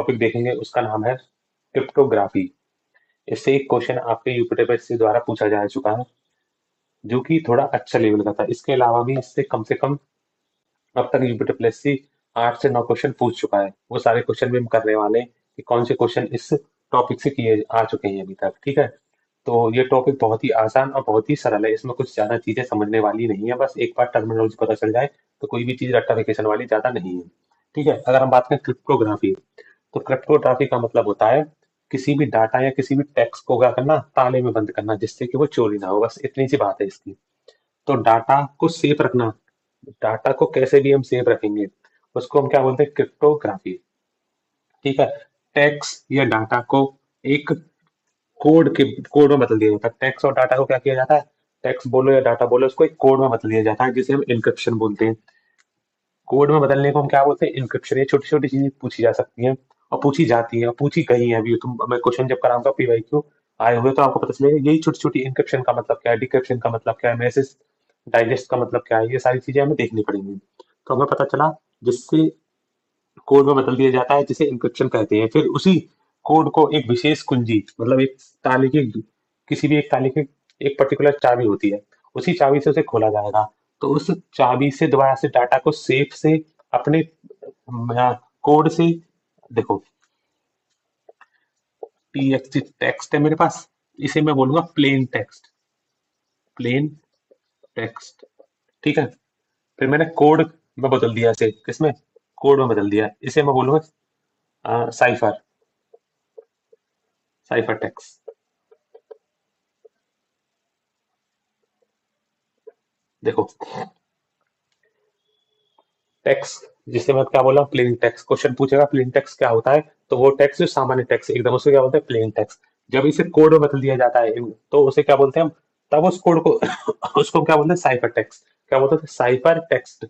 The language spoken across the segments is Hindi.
टॉपिक देखेंगे उसका नाम है क्रिप्टोग्राफी। इससे एक क्वेश्चन आपके यूपीएससी द्वारा पूछा जा चुका है, जो कि थोड़ा अच्छा लेवल का था। इसके अलावा भी इससे कम से कम अब तक यूपीएससी 8 से 9 क्वेश्चन पूछ चुका है। वो सारे क्वेश्चन भी हम करने वाले हैं कि कौन से क्वेश्चन इस टॉपिक से किए आ चुके हैं अभी तक। ठीक है, तो ये टॉपिक बहुत ही आसान और बहुत ही सरल है, इसमें कुछ ज्यादा चीजें समझने वाली नहीं है। बस एक बार टर्मिनोलॉजी पता चल जाए तो कोई भी चीज रट्टाफिकेशन वाली ज्यादा नहीं है। ठीक है, अगर हम बात करें क्रिप्टोग्राफी, तो क्रिप्टोग्राफी का मतलब होता है किसी भी डाटा या किसी भी टेक्स्ट को क्या करना, ताले में बंद करना, जिससे कि वो चोरी ना हो। बस इतनी सी बात है इसकी। तो डाटा को सेफ रखना, डाटा को कैसे भी हम सेफ रखेंगे, उसको हम क्या बोलते हैं, क्रिप्टोग्राफी। ठीक है, टेक्स्ट या डाटा को एक कोड में बदल दिया जाता है। टेक्स्ट और डाटा को क्या किया जाता है, टेक्स्ट बोलो या डाटा बोलो, उसको एक कोड में बदल दिया जाता है, जिसे हम इनक्रिप्शन बोलते हैं। कोड में बदलने को हम क्या बोलते हैं, इनक्रिप्शन। ये छोटी छोटी चीजें पूछी जा सकती हैं और पूछी जाती हैं और पूछी गई हैं। अभी तुम, मैं क्वेश्चन जब कराऊंगा पीवाईक्यू आए हुए, तो आपको पता चलेगा यही छोटी छोटी, इनक्रिप्शन का मतलब क्या है, डिक्रिप्शन का मतलब क्या है, मैसेज डाइजेस्ट का मतलब क्या है, ये सारी चीजें हमें देखनी पड़ेंगी। तो हमें पता चला जिससे कोड में बदल दिया जाता है, जिसे इंक्रिप्शन कहते हैं। फिर उसी कोड को एक विशेष कुंजी, मतलब एक ताले की, किसी भी एक ताले की एक पर्टिकुलर चाबी होती है, उसी चाबी से उसे खोला जाएगा। तो उस चाबी से दोबारा से डाटा को सेफ से अपने कोड से, देखो टीएक्सटी टेक्स्ट है मेरे पास, इसे मैं बोलूंगा प्लेन टेक्स्ट, प्लेन टेक्स्ट। ठीक है, फिर मैंने कोड में बदल दिया, इसे किसमें, कोड में बदल दिया, इसे मैं बोलूंगा साइफर, साइफर टेक्स्ट। देखो टेक्स्ट, जिसे मैं क्या बोला, प्लेन टेक्स्ट। क्वेश्चन पूछेगा प्लेन टेक्स्ट क्या होता है, तो वो टेक्स्ट जो सामान्य टेक्स्ट एकदम, उसे क्या बोलते हैं, प्लेन टेक्स्ट। जब इसे कोड में बदल दिया जाता है तो उसे क्या बोलते हैं हम, तब उस कोड को उसको क्या बोलते हैं, साइफर टेक्स्ट। क्या बोलते हैं, साइफर टेक्स्ट।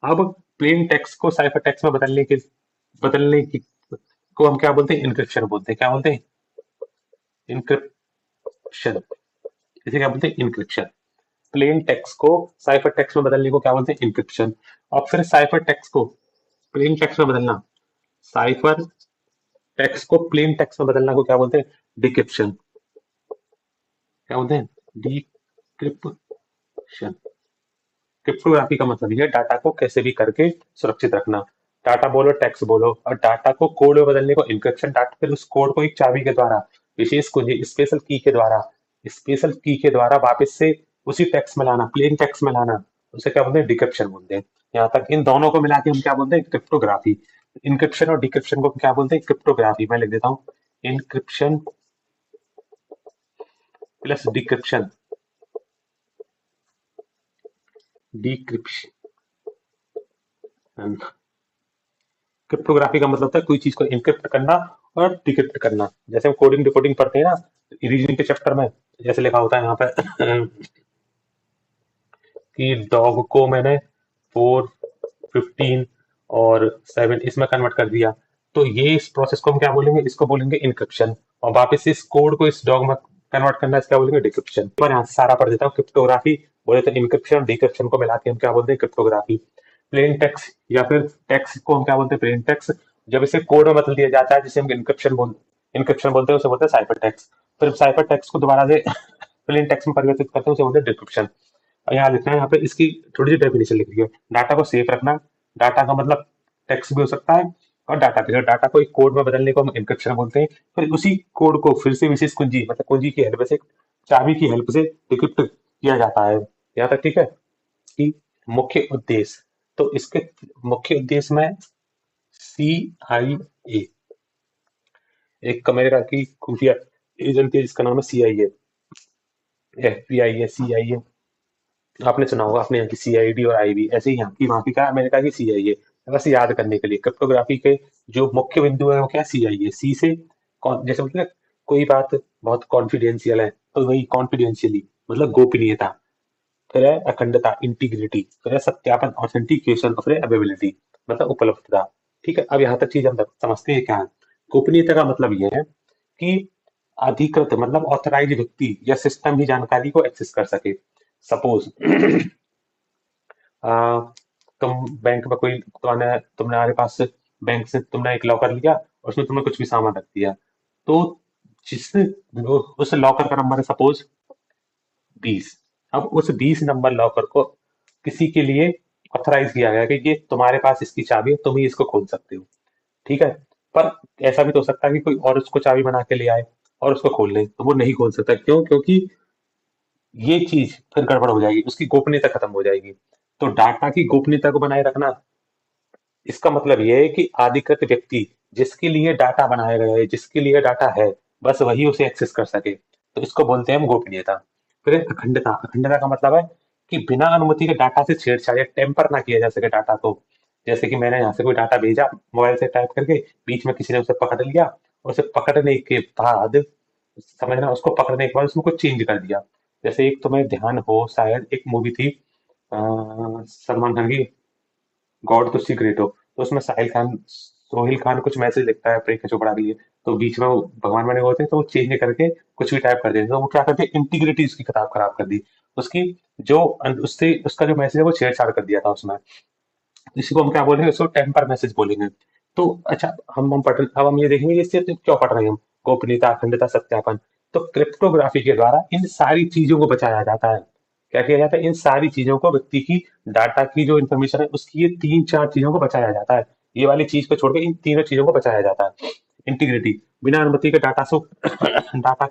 अब प्लेन टेक्स्ट को साइफर टेक्स्ट में बदलने की को हम क्या बोलते हैं, इनक्रिप्शन बोलते हैं। क्या बोलते हैं, इनक्रिप्शन। इसे क्या बोलते हैं, इनक्रिप्शन। प्लेन टेक्स्ट को साइफर टेक्स्ट में बदलने को क्या बोलते हैं, इनक्रिप्शन। और फिर साइफर टेक्स्ट को प्लेन टेक्स्ट में बदलना, साइफर टेक्स्ट को प्लेन टेक्स्ट में बदलना को क्या बोलते हैं, डिक्रिप्शन। क्या बोलते हैं, डिक्रिप्शन। क्रिप्टोग्राफी का मतलब ये है डाटा को कैसे भी करके सुरक्षित रखना। डाटा बोलो, टेक्स्ट बोलो, और डाटा को कोड में बदलने को इनक्रिप्शन। डाटा, फिर उस कोड को एक चाबी के द्वारा, विशेष कुंजी, स्पेशल की के द्वारा वापस से उसी टेक्स्ट में लाना, प्लेन टेक्स्ट में लाना, उसे क्या बोलते हैं, डिक्रिप्शन बोलते हैं। यहाँ तक इन दोनों को मिला के हम क्या बोलते हैं, क्रिप्टोग्राफी। इनक्रिप्शन और डिक्रिप्शन को क्या बोलते हैं, क्रिप्टोग्राफी। मैं लिख देता हूँ, encryption plus decryption, decryption. Cryptography का मतलब होता है कोई चीज को इनक्रिप्ट करना और डिक्रिप्ट करना। जैसे हम कोडिंग डिकोडिंग पढ़ते हैं ना, रीजनिंग के चैप्टर में, जैसे लिखा होता है यहाँ पे कि डॉग को मैंने 4, 15 और 7 इसमें कन्वर्ट कर दिया। तो ये इस प्रोसेस को हम क्या बोलेंगे, इसको बोलेंगे इनक्रिप्शन। और वापस इस कोड को इस डॉग में कन्वर्ट करना, इसका बोलेंगे डिक्रिप्शन। पर यहाँ से सारा पढ़ देता हूँ। क्रिप्टोग्राफी बोले तो इनक्रिप्शन और डिक्रिप्शन को मिला के हम क्या बोलते हैं, क्रिप्टोग्राफी। प्लेन टेक्स्ट या फिर टेक्स्ट को हम क्या बोलते हैं, प्लेन टेक्स्ट। जब इसे कोड में बदल दिया जाता है, जिसे हम इनक्रिप्शन बोलते हैं, उसे बोलते हैं साइफर टेक्स्ट। फिर साइफर टेक्स्ट को दोबारा से प्लेन टेक्स्ट में परिवर्तित करते हैं, उसे बोलते हैं डिक्रिप्शन। और यहाँ लिखना है, यहाँ पे इसकी थोड़ी सी डेफिनेशन लिख दी है। डाटा को सेफ रखना, डाटा का मतलब टेक्स्ट भी हो सकता है और डाटा भी। डाटा को एक कोड में बदलने को हम इंक्रिप्शन बोलते हैं। फिर उसी कोड को फिर से विशेष कुंजी, मतलब कुंजी की हेल्प से, चाबी की हेल्प से डिक्रिप्ट किया जाता है। यहाँ तक ठीक है। कि मुख्य उद्देश्य, तो इसके मुख्य उद्देश्य में CIA, एक अमेरिका की खुफिया एजेंसी है जिसका नाम है CIA, FBI है, CIA। आपने सुना होगा अपने यहाँ की CID और IB, ऐसे ही यहाँ की वहाँ की क्या, अमेरिका की CIA। बस याद करने के लिए, क्रिप्टोग्राफी के जो मुख्य बिंदु है वो क्या, CIA। सी से जैसे मतलब कोई बात बहुत कॉन्फिडेंशियल है, तो वही कॉन्फिडेंशियली मतलब गोपनीयता। फिर है अखंडता, इंटीग्रिटी। फिर है सत्यापन, ऑथेंटिकेशन। और फिर है अवेलेबिलिटी, मतलब उपलब्धता। ठीक है, अब यहाँ तक चीज हम समझते हैं क्या है। गोपनीयता का मतलब ये है कि अधिकृत मतलब ऑथराइज व्यक्ति या सिस्टम ही जानकारी को एक्सेस कर सके। सपोज तुम बैंक में कोई, तुमने तुम्हारे पास से बैंक से तुमने एक लॉकर लिया और उसमें तुमने कुछ भी सामान रख दिया, तो जिस उस लॉकर का नंबर है सपोज 20। अब उस 20 नंबर लॉकर को किसी के लिए ऑथराइज किया गया कि ये तुम्हारे पास इसकी चाबी है, तुम ही इसको खोल सकते हो, ठीक है। पर ऐसा भी तो हो सकता है कि कोई और उसको चाबी बना के ले आए और उसको खोल ले, तो वो नहीं खोल सकता। क्यों? क्योंकि ये चीज फिर गड़बड़ हो जाएगी, उसकी गोपनीयता खत्म हो जाएगी। तो डाटा की गोपनीयता को बनाए रखना, इसका मतलब ये है कि अधिकृत व्यक्ति जिसके लिए डाटा बनाया गया है, जिसके लिए डाटा है, बस वही उसे एक्सेस कर सके, तो इसको बोलते हैं हम गोपनीयता। फिर है अखंडता। अखंडता का मतलब है कि बिना अनुमति के डाटा से छेड़छाड़ या टेम्पर ना किया जा सके डाटा को। जैसे कि मैंने यहाँ से कोई डाटा भेजा मोबाइल से टाइप करके, बीच में किसी ने उसे पकड़ लिया, और उसे पकड़ने के बाद, समझना, उसको पकड़ने के बाद उसमें कुछ चेंज कर दिया। जैसे एक तुम्हें ध्यान हो, शायद एक मूवी थी सलमान खान की, गॉड तो सीक्रेट हो, तो उसमें सोहेल खान कुछ मैसेज लिखता है प्रियंका चोपड़ा के लिए, तो बीच में वो भगवान बने हुए होते हैं, तो वो चेंज करके कुछ भी टाइप कर देते हैं, तो वो क्या करते हैं, इंटीग्रिटी उसकी किताब खराब कर दी उसकी, जो उससे उसका जो मैसेज है वो छेड़छाड़ कर दिया था उसमें। इसी को हम क्या बोलेंगे, इसको टेम्पर मैसेज बोलेंगे। तो अच्छा, अब हम ये देखेंगे इससे तो क्यों पढ़ रहे हैं हम, गोपनीयता, अखंडता, सत्यापन। तो क्रिप्टोग्राफी के द्वारा इन सारी चीजों को बचाया जाता है। क्या किया जाता है? इन सारी चीजों को, व्यक्ति की डाटा की जो इन्फॉर्मेशन है उसकी, ये 3-4 चीजों को बचाया जाता है। ये वाली चीज को छोड़कर इन तीनों चीजों को बचाया जाता है। इंटीग्रिटी, बिना अनुमति के डाटा से डाटा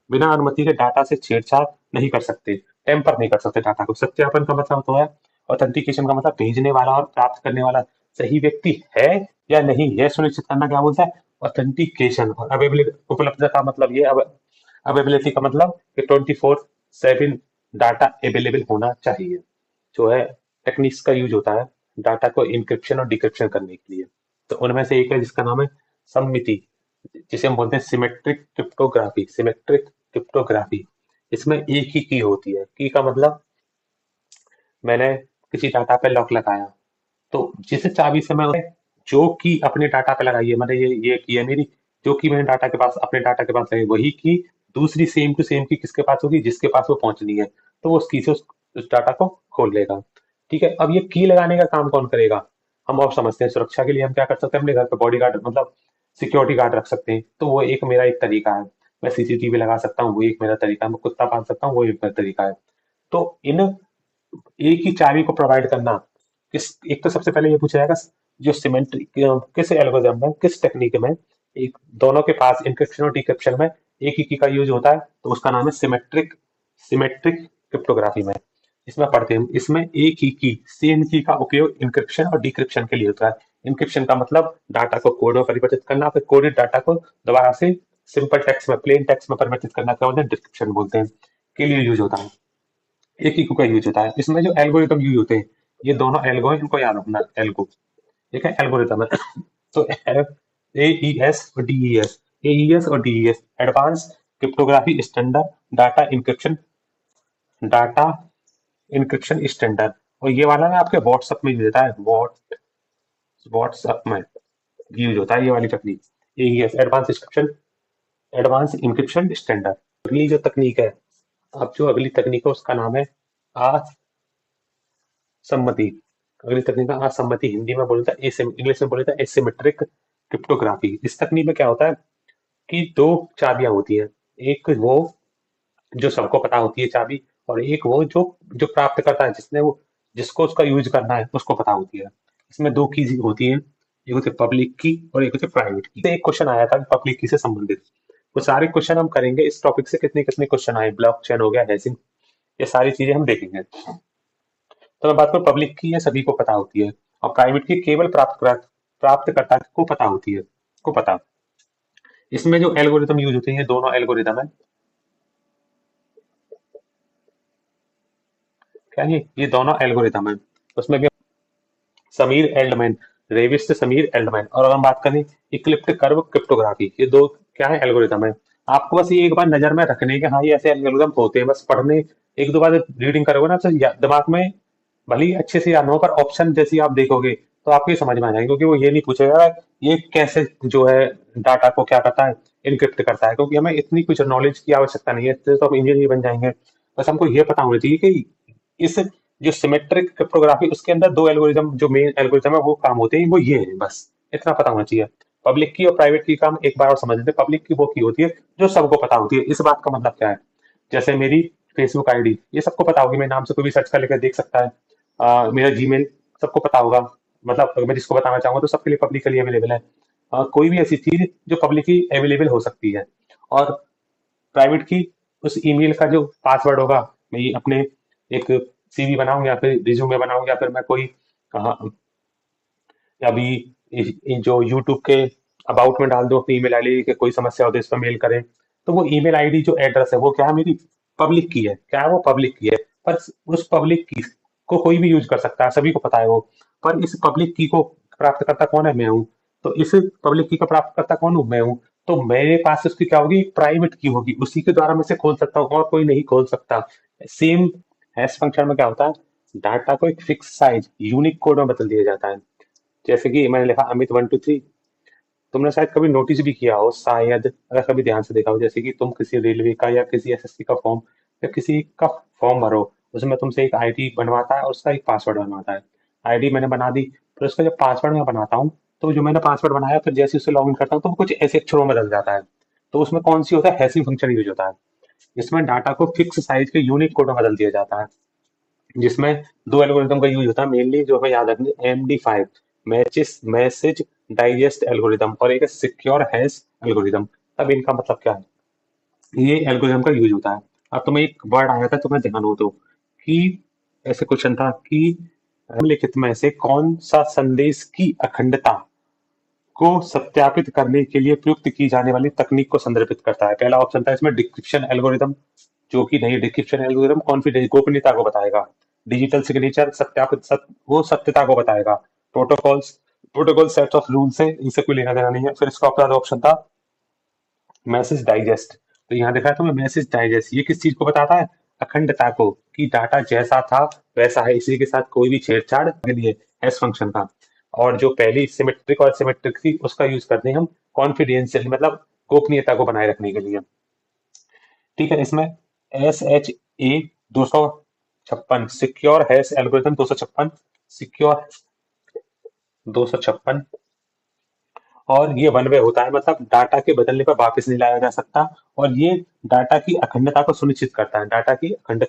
बिना अनुमति के डाटा से छेड़छाड़ नहीं कर सकते, टेम्पर नहीं कर सकते डाटा को। सत्यापन का मतलब तो है, ऑथेंटिकेशन का मतलब भेजने वाला और प्राप्त करने वाला सही व्यक्ति है या नहीं, यह सुनिश्चित करना क्या बोलता है, ऑथेंटिकेशन। और अवेलेबिलिटी, उपलब्धता का मतलब ये, अवेलेबिलिटी का मतलब कि 24/7 डाटा अवेलेबल होना चाहिए। जो है टेक्निक्स का यूज होता है डाटा को इंक्रिप्शन और डिक्रिप्शन करने के लिए। तो उनमें से एक है जिसका नाम है सममिति, जिसे हम बोलते हैं सिमेट्रिक क्रिप्टोग्राफी। सिमेट्रिक क्रिप्टोग्राफी, इसमें एक ही की होती है। की का मतलब, मैंने किसी डाटा पे लॉक लगाया, तो जिस चाबी से मैं जो की अपने डाटा पे लगाई है, मैंने ये की है मेरी, जो की मैंने डाटा के पास, अपने डाटा के पास लगाई, वही की दूसरी सेम टू सेम की किसके पास होगी, जिसके पास वो पहुंचनी है, तो वो उस की से उस डाटा को खोल लेगा। ठीक है। अब ये की लगाने का काम कौन करेगा? हम और समझते हैं। सुरक्षा के लिए हम क्या कर सकते हैं, अपने घर पे बॉडी गार्ड, मतलब सिक्योरिटी गार्ड रख सकते हैं, तो वो एक मेरा एक तरीका है। मैं सीसीटीवी लगा सकता हूँ, वो एक मेरा तरीका है। मैं कुत्ता पाल सकता हूँ, वो एक मेरा तरीका है। तो इन एक ही चाबी को प्रोवाइड करना, किस एक तो सबसे पहले ये पूछा जाएगा, जो सिमेट्रिक, किस एल्गोरिथम में, किस टेक्निक में एक दोनों के पास इंक्रिप्शन और डिक्रिप्शन में एक ही की का यूज होता है, तो उसका नाम है सिमेट्रिक। सिमेट्रिक क्रिप्टोग्राफी में इसमें पढ़ते हैं, इसमें एक ही की, सेम की का उपयोग इंक्रिप्शन और डिक्रिप्शन के लिए होता है। इंक्रिप्शन का मतलब डाटा को कोड में परिवर्तित करना, फिर कोडेड डाटा को दोबारा से सिंपल टेक्स्ट में, प्लेन टेक्स्ट में परिवर्तित करना, क्या बोलते हैं, डिक्रिप्शन बोलते हैं, के लिए यूज होता है। एक ही का यूज होता है। इसमें जो एल्गोरिदम यूज होते हैं, ये दोनों एल्गो है, इनको याद रखना, एल्गो, ठीक है, एल्गोरिदम है। तो एईएस और डीईएस, एईएस और DES, advance cryptography standard, data encryption, data encryption standard. और ये वाला ना आपके व्हाट्सएप में यूज होता है, व्हाट्सएप में यूज होता है ये वाली technique, AES, advance encryption, advance encryption standard. अगली जो तकनीक है, अब जो अगली तकनीक है उसका नाम है असम्मति। अगली तकनीक का असम्मति, हिंदी में बोलता है इंग्लिश में बोलता है एसिमेट्रिक क्रिप्टोग्राफी। इस तकनीक में क्या होता है कि दो चाबियां होती हैं, एक वो जो सबको पता होती है चाबी, और एक वो जो जो प्राप्त करता है, जिसने वो, जिसको उसका यूज करना है उसको पता होती है। इसमें दो की होती हैं, एक होती है पब्लिक की और एक होती है प्राइवेट की। एक क्वेश्चन आया था पब्लिक की से संबंधित, वो सारे क्वेश्चन हम करेंगे इस टॉपिक से, कितने कितने क्वेश्चन आए, ब्लॉक चेन हो गया, हैशिंग, ये सारी चीजें हम देखेंगे। तो मैं बात करूं पब्लिक की, ये सभी को पता होती है, और प्राइवेट की केवल प्राप्तकर्ता को पता होती है, को पता। इसमें जो एल्गोरिदम यूज होते हैं, ये दोनों एल्गोरिदम है, क्या ये दोनों एल्गोरिदम है। उसमें भी समीर एल्डमैन, रेविस्ट समीर एल्डमैन, और अगर हम बात करें इक्लिप्ट कर्व क्रिप्टोग्राफी, ये दो क्या है, एल्गोरिदम है। आपको बस ये एक बार नजर में रखने के, हाँ ये ऐसे एल्गोरिदम होते हैं, बस पढ़ने, एक दो बार रीडिंग करोगे ना तो दिमाग में भले ही अच्छे से याद ना हो, पर ऑप्शन जैसे ही आप देखोगे तो आपको ये समझ में आ जाएगा, क्योंकि वो ये नहीं पूछेगा ये कैसे जो है डाटा को क्या करता है, इनक्रिप्ट करता है, क्योंकि हमें इतनी कुछ नॉलेज की आवश्यकता नहीं है, इससे तो हम इंजीनियर बन जाएंगे। बस हमको ये पता होना चाहिए कि इस जो सिमेट्रिक क्रिप्टोग्राफी, उसके अंदर दो एल्गोरिदम, जो मेन एल्गोरिदम है वो काम होते हैं, वो ये है, बस इतना पता होना चाहिए। पब्लिक की और प्राइवेट की का हम एक बार और समझ लेते हैं। पब्लिक की वो की होती है जो सबको पता होती है। इस बात का मतलब क्या है? जैसे मेरी फेसबुक आईडी, ये सबको पता होगी, मेरे नाम से कोई भी सर्च कर लेकर देख सकता है। मेरा जीमेल सबको पता होगा, मतलब अगर मैं जिसको बताना चाहूंगा तो सबके लिए पब्लिकली अवेलेबल है। कोई भी ऐसी चीज जो पब्लिकली अवेलेबल हो सकती है। और प्राइवेट की, उस ईमेल का जो पासवर्ड होगा, मैं ये अपने एक सीवी बनाऊं या फिर रिज्यूमे बनाऊं या फिर मैं कोई अभी जो यूट्यूब के अबाउट में डाल दो अपनी ईमेल आईडी कि कोई समस्या हो तो इस पर मेल करें। तो वो ईमेल आईडी जो एड्रेस है वो क्या है, मेरी पब्लिक की है। क्या है वो? पब्लिक की है। पर उस पब्लिक की को कोई भी यूज कर सकता है, सभी को पता है वो। पर इस पब्लिक की को प्राप्त करता कौन है? मैं हूँ। तो इस पब्लिक की का प्राप्त करता कौन हूँ? मैं हूँ। तो मेरे पास उसकी क्या होगी? प्राइवेट की होगी, उसी के द्वारा मैं इसे खोल सकता हूँ और कोई नहीं खोल सकता। सेम हैश फंक्शन में क्या होता है? डाटा को एक फिक्स साइज यूनिक कोड में बदल दिया जाता है। जैसे कि मैंने लिखा अमित 1 2 3। तुमने शायद कभी नोटिस भी किया हो, शायद अगर कभी ध्यान से देखा हो, जैसे कि तुम किसी रेलवे का या किसी एसएससी का फॉर्म या किसी का फॉर्म भरो, उसमें तुमसे एक आईडी बनवाता है और उसका एक पासवर्ड बनवाता है। आईडी मैंने बना दी, फिर उसका जब पासवर्ड मैं बनाता हूँ, तो जो मैंने पासवर्ड बनाया फिर जैसे उससे लॉग इन करता हूँ तो वो कुछ ऐसे अक्षरों में बदल जाता है। तो उसमें कौन सी होता है? हैशिंग फंक्शन यूज होता है। इसमें डाटा को फिक्स साइज के यूनिक कोड में बदल दिया जाता है, जिसमें दो एल्गोरिदम का यूज होता है मेनली, जो हमें याद रखनी, MD5 मैसेज डाइजेस्ट एल्गोरिदम, और एक सिक्योर हैश एल्गोरिदम। अब इनका मतलब क्या है? ये एल्गोरिदम का यूज होता है। अब तुम्हें एक वर्ड आया था, तुम्हें ध्यान हो तो, कि ऐसे क्वेश्चन था कि निम्नलिखित में से कौन सा संदेश की अखंडता को सत्यापित करने के लिए प्रयुक्त की जाने वाली तकनीक को संदर्भित करता है? पहला ऑप्शन था इसमें डिक्रिप्शन एल्गोरिदम, जो कि नहीं, डिक्रिप्शन एल्गोरिदम कॉन्फिडेंस गोपनीयता को बताएगा। डिजिटल सिग्नेचर सत्यापित वो सत्यता को बताएगा। Protocols, protocol set of rules है, इनसे कोई लेना देना नहीं है। फिर इसका अपना ऑप्शन था मैसेज डाइजेस्ट। तो यहाँ देखा है तुम्हें, मैसेज डाइजेस्ट ये किस चीज को बताता है? अखंडता को, कि डाटा जैसा था वैसा है, इसी के साथ कोई भी छेड़छाड़ के लिए एस फंक्शन का। और जो पहली सिमेट्रिक और सिमेट्रिक थी उसका यूज करते हैं हम कॉन्फिडेंशियल, मतलब गोपनीयता को बनाए रखने के लिए। ठीक है, इसमें SHA 256, secure hash algorithm 256, secure 256। और ये वन वे होता है, मतलब डाटा के बदलने पर वापस नहीं लाया जा सकता। और ये डाटा की अखंडता को सुनिश्चित करता है, डाटा की अखंडता